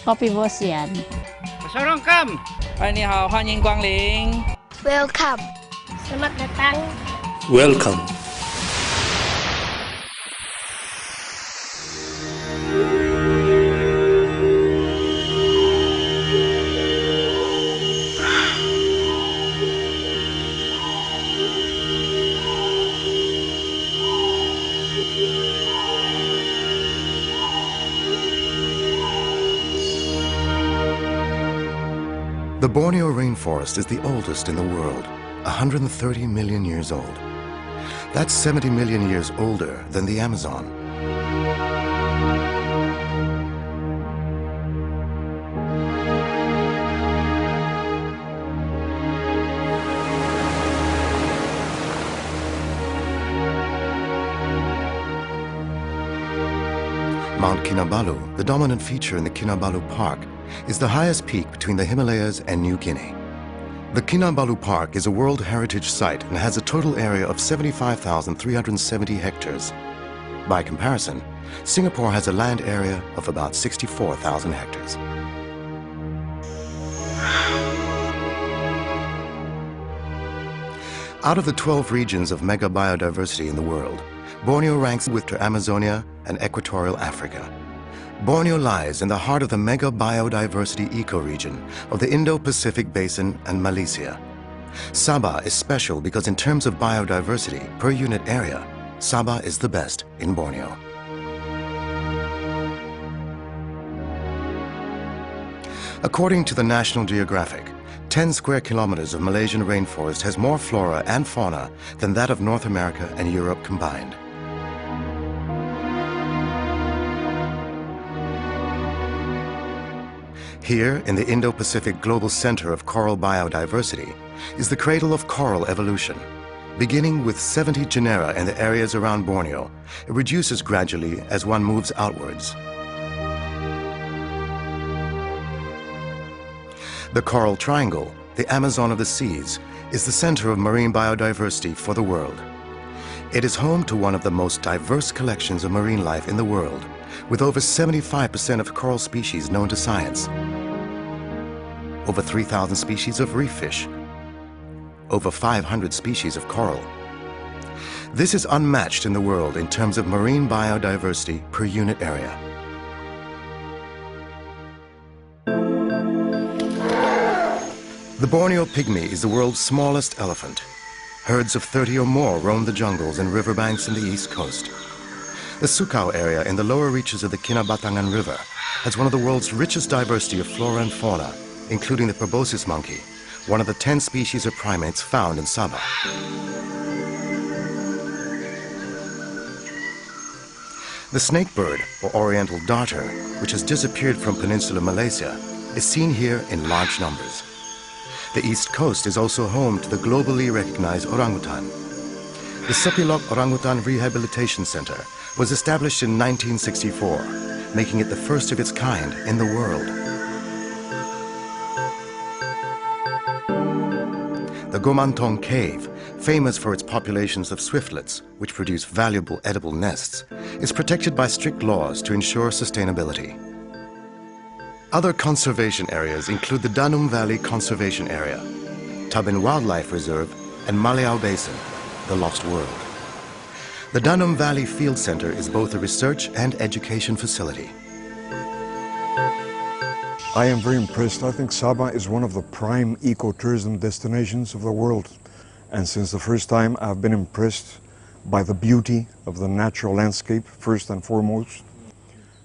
Kopi Bosian. Welcome. Selamat datang. Welcome. The Borneo rainforest is the oldest in the world, 130 million years old. That's 70 million years older than the Amazon. Mount Kinabalu, the dominant feature in the Kinabalu Park, is the highest peak between the Himalayas and New Guinea. The Kinabalu Park is a World Heritage Site and has a total area of 75,370 hectares. By comparison, Singapore has a land area of about 64,000 hectares. Out of the 12 regions of mega biodiversity in the world, Borneo ranks with Amazonia and Equatorial Africa. Borneo lies in the heart of the mega biodiversity ecoregion of the Indo-Pacific Basin and Malaysia. Sabah is special because in terms of biodiversity per unit area, Sabah is the best in Borneo. According to the National Geographic, 10 square kilometers of Malaysian rainforest has more flora and fauna than that of North America and Europe combined. Here, in the Indo-Pacific Global Center of Coral Biodiversity, is the cradle of coral evolution. Beginning with 70 genera in the areas around Borneo, it reduces gradually as one moves outwards. The Coral Triangle, the Amazon of the seas, is the center of marine biodiversity for the world. It is home to one of the most diverse collections of marine life in the world, with over 75% of coral species known to science, over 3,000 species of reef fish, over 500 species of coral. This is unmatched in the world in terms of marine biodiversity per unit area. The Borneo pygmy is the world's smallest elephant. Herds of 30 or more roam the jungles and riverbanks in the east coast. The Sukau area in the lower reaches of the Kinabatangan River has one of the world's richest diversity of flora and fauna, including the proboscis monkey, one of the 10 species of primates found in Sabah. The snakebird, or oriental darter, which has disappeared from Peninsular Malaysia, is seen here in large numbers. The east coast is also home to the globally recognized orangutan. The Sepilok Orangutan Rehabilitation Center was established in 1964, making it the first of its kind in the world. The Gomantong Cave, famous for its populations of swiftlets, which produce valuable edible nests, is protected by strict laws to ensure sustainability. Other conservation areas include the Danum Valley Conservation Area, Tabin Wildlife Reserve, and Maliau Basin, the Lost World. The Danum Valley Field Center is both a research and education facility. I am very impressed. I think Sabah is one of the prime ecotourism destinations of the world. And since the first time, I've been impressed by the beauty of the natural landscape, first and foremost.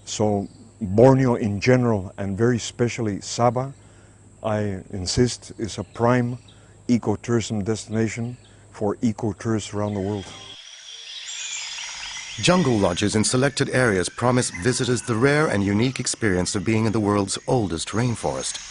So Borneo in general, and very specially Sabah, I insist, is a prime ecotourism destination for ecotourists around the world. Jungle lodges in selected areas promise visitors the rare and unique experience of being in the world's oldest rainforest.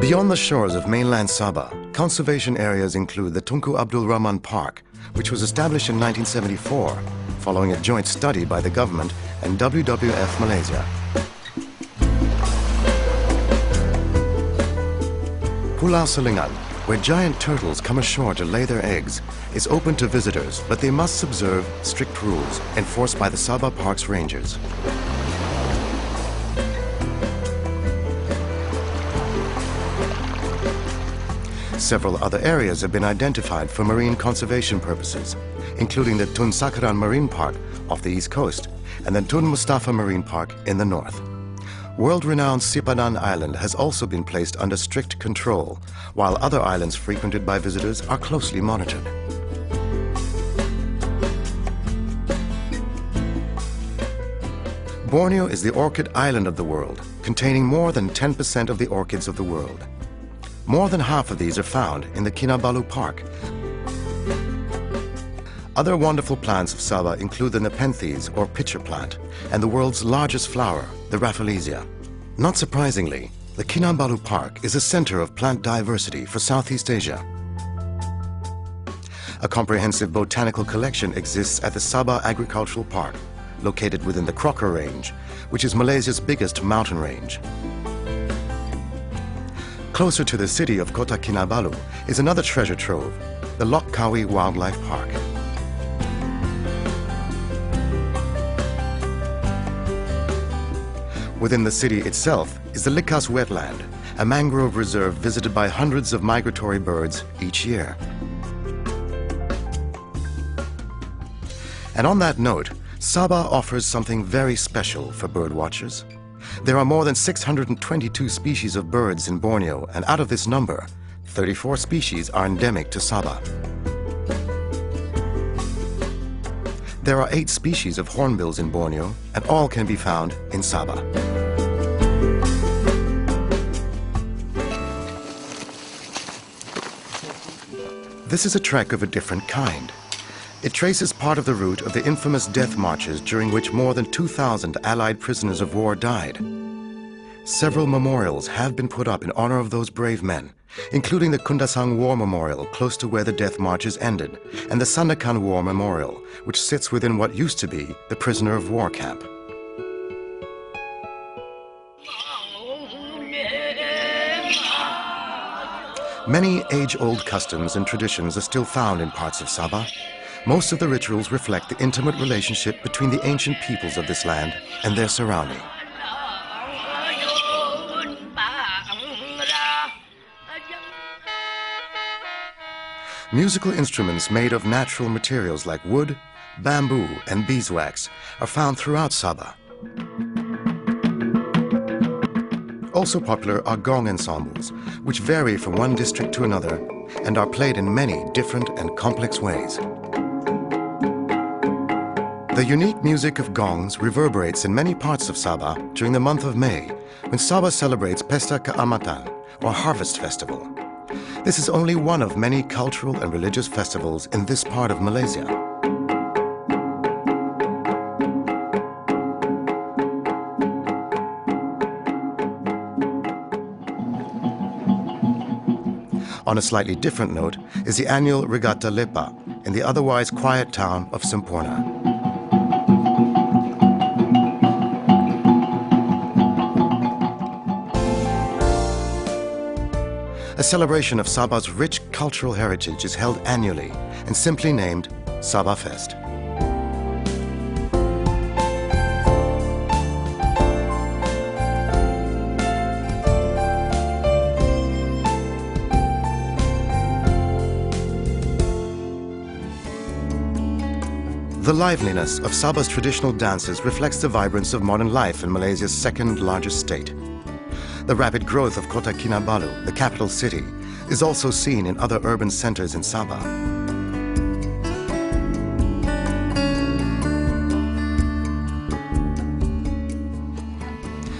Beyond the shores of mainland Sabah, conservation areas include the Tunku Abdul Rahman Park, which was established in 1974, following a joint study by the government and WWF Malaysia. Pulau Selingan, where giant turtles come ashore to lay their eggs, is open to visitors, but they must observe strict rules enforced by the Sabah Park's rangers. Several other areas have been identified for marine conservation purposes, including the Tun Sakaran Marine Park off the east coast and the Tun Mustafa Marine Park in the north. World-renowned Sipadan Island has also been placed under strict control, while other islands frequented by visitors are closely monitored. Borneo is the orchid island of the world, containing more than 10% of the orchids of the world. More than half of these are found in the Kinabalu Park. Other wonderful plants of Sabah include the Nepenthes, or pitcher plant, and the world's largest flower, the Rafflesia. Not surprisingly, the Kinabalu Park is a center of plant diversity for Southeast Asia. A comprehensive botanical collection exists at the Sabah Agricultural Park, located within the Crocker Range, which is Malaysia's biggest mountain range. Closer to the city of Kota Kinabalu is another treasure trove, the Lok Kawi Wildlife Park. Within the city itself is the Likas Wetland, a mangrove reserve visited by hundreds of migratory birds each year. And on that note, Sabah offers something very special for bird watchers. There are more than 622 species of birds in Borneo, and out of this number, 34 species are endemic to Sabah. There are 8 species of hornbills in Borneo, and all can be found in Sabah. This is a trek of a different kind. It traces part of the route of the infamous death marches during which more than 2,000 Allied prisoners of war died. Several memorials have been put up in honor of those brave men, including the Kundasang War Memorial close to where the death marches ended, and the Sandakan War Memorial, which sits within what used to be the prisoner of war camp. Many age-old customs and traditions are still found in parts of Sabah. Most of the rituals reflect the intimate relationship between the ancient peoples of this land and their surrounding. Musical instruments made of natural materials like wood, bamboo, and beeswax are found throughout Sabah. Also popular are gong ensembles, which vary from one district to another and are played in many different and complex ways. The unique music of gongs reverberates in many parts of Sabah during the month of May, when Sabah celebrates Pesta Keamatan, or Harvest Festival. This is only one of many cultural and religious festivals in this part of Malaysia. On a slightly different note is the annual Regatta Lepa in the otherwise quiet town of Semporna. A celebration of Sabah's rich cultural heritage is held annually and simply named Sabah Fest. The liveliness of Sabah's traditional dances reflects the vibrance of modern life in Malaysia's second largest state. The rapid growth of Kota Kinabalu, the capital city, is also seen in other urban centers in Sabah.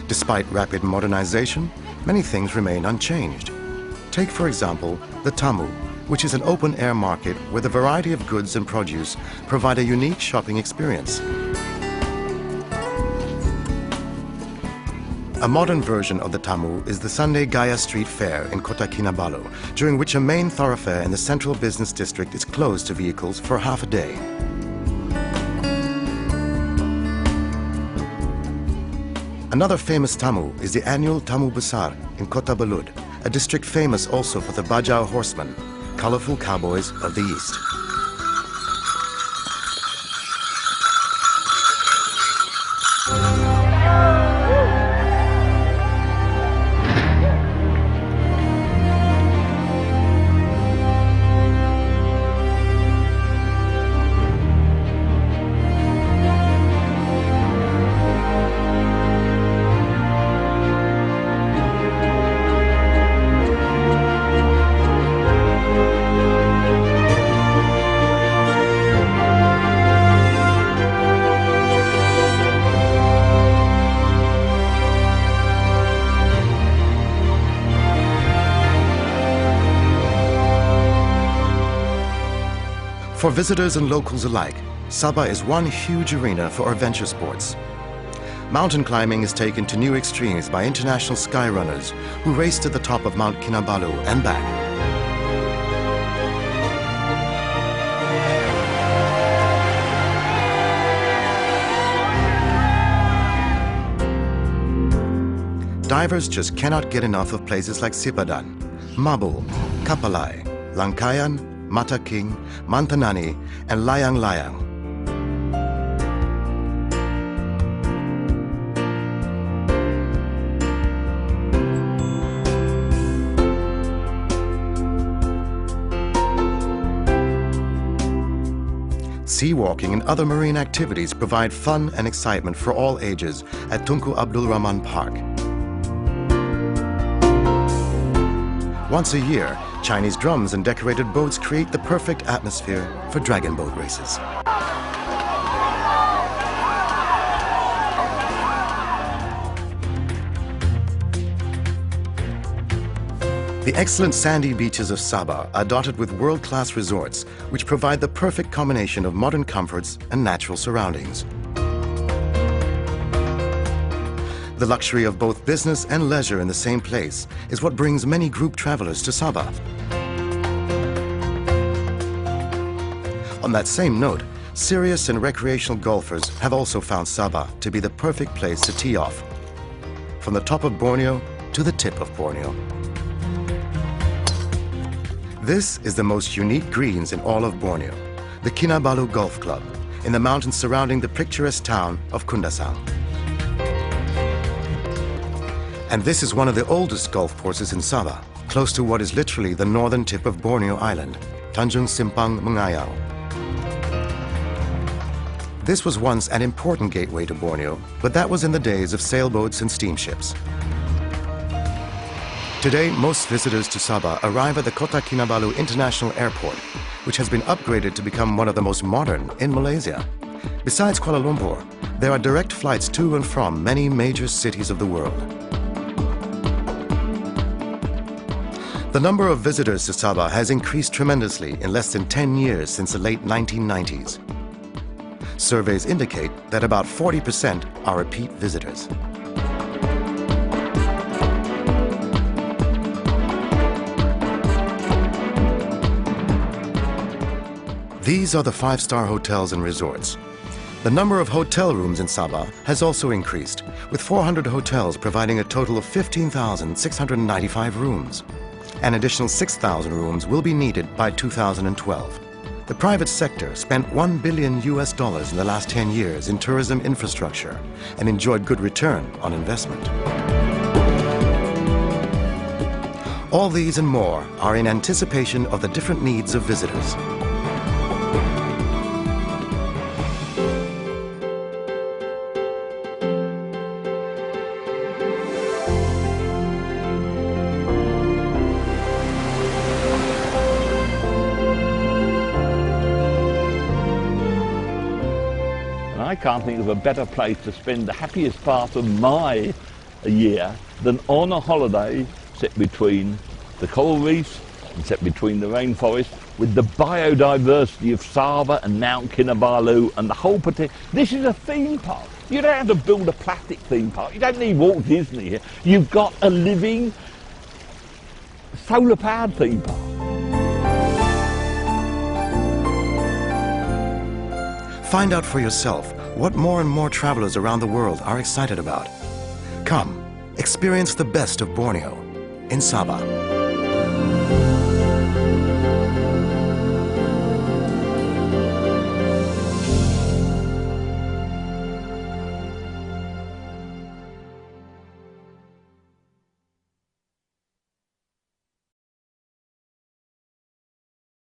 Despite rapid modernization, many things remain unchanged. Take, for example, the Tamu, which is an open-air market where the variety of goods and produce provide a unique shopping experience. A modern version of the Tamu is the Sunday Gaya Street Fair in Kota Kinabalu, during which a main thoroughfare in the central business district is closed to vehicles for half a day. Another famous Tamu is the annual Tamu Besar in Kota Belud, a district famous also for the Bajau horsemen, colorful cowboys of the East. For visitors and locals alike, Sabah is one huge arena for adventure sports. Mountain climbing is taken to new extremes by international skyrunners who race to the top of Mount Kinabalu and back. Divers just cannot get enough of places like Sipadan, Mabul, Kapalai, Langkayan, Mata King, Mantanani, and Layang Layang. Sea walking and other marine activities provide fun and excitement for all ages at Tunku Abdul Rahman Park. Once a year, Chinese drums and decorated boats create the perfect atmosphere for dragon boat races. The excellent sandy beaches of Sabah are dotted with world-class resorts, which provide the perfect combination of modern comforts and natural surroundings. The luxury of both business and leisure in the same place is what brings many group travelers to Sabah. On that same note, serious and recreational golfers have also found Sabah to be the perfect place to tee off, from the top of Borneo to the tip of Borneo. This is the most unique greens in all of Borneo, the Kinabalu Golf Club, in the mountains surrounding the picturesque town of Kundasang. And this is one of the oldest golf courses in Sabah, close to what is literally the northern tip of Borneo Island, Tanjung Simpang Mengayau. This was once an important gateway to Borneo, but that was in the days of sailboats and steamships. Today, most visitors to Sabah arrive at the Kota Kinabalu International Airport, which has been upgraded to become one of the most modern in Malaysia. Besides Kuala Lumpur, there are direct flights to and from many major cities of the world. The number of visitors to Sabah has increased tremendously in less than 10 years since the late 1990s. Surveys indicate that about 40% are repeat visitors. These are the five-star hotels and resorts. The number of hotel rooms in Sabah has also increased, with 400 hotels providing a total of 15,695 rooms. An additional 6,000 rooms will be needed by 2012. The private sector spent $1 billion in the last 10 years in tourism infrastructure and enjoyed good return on investment. All these and more are in anticipation of the different needs of visitors. I can't think of a better place to spend the happiest part of my year than on a holiday set between the coral reefs and set between the rainforest with the biodiversity of Sabah and Mount Kinabalu and the whole potential. This is a theme park. You don't have to build a plastic theme park. You don't need Walt Disney here. You've got a living solar-powered theme park. Find out for yourself what more and more travelers around the world are excited about. Come, experience the best of Borneo. in Sabah.